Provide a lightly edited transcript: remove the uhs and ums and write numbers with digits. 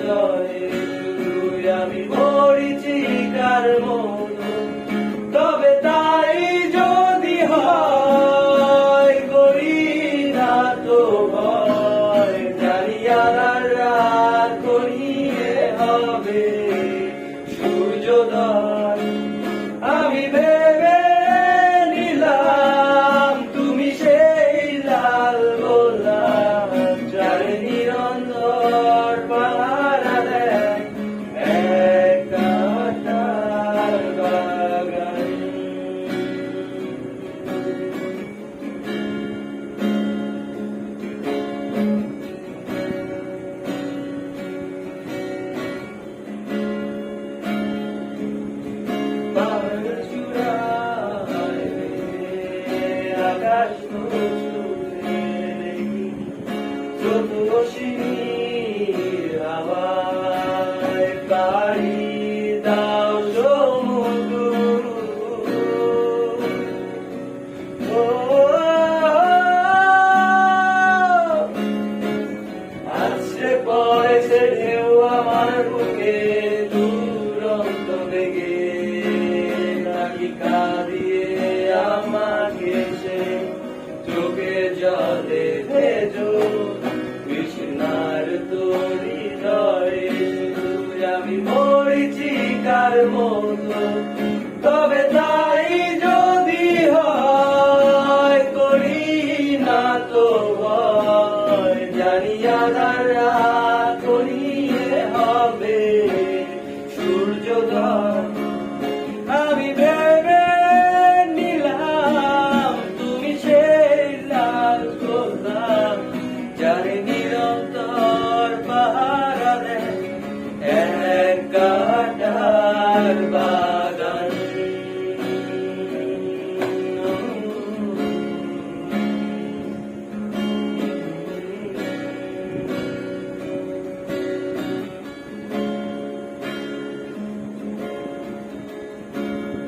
হৃদয়ে শুধুই আমি মরিচিকার মতো। তবে তাই যদি হয় করি না তো ভয়, জানি আধার রাত করিয়ে হবে সূর্যোদয়। আমি ভেবে নিলাম তুমি সেই লাল গোলাপ, যার নিরন্তর পাহারা দেয় এক কাঁটার বাগান। আকাশ ছুঁয়ে দেখি স্রোতস্বিনীর হাওয়ায়, পাড়ি দাও সমুদ্র। আছড়ে পড়েছে ঢেউ আমার বুকে দুরন্ত বেগে, নাকি কাঁদিয়ে আমাকে সে চোখে জলে ভেজো কৃষ্ণার তোর হৃদয়ে শুধুই আমি মরিচিকার মতো। তবে তাই যদি হয় করি না তো ভয়, জানি আধার রাত করিয়ে হবে সূর্যোদয়।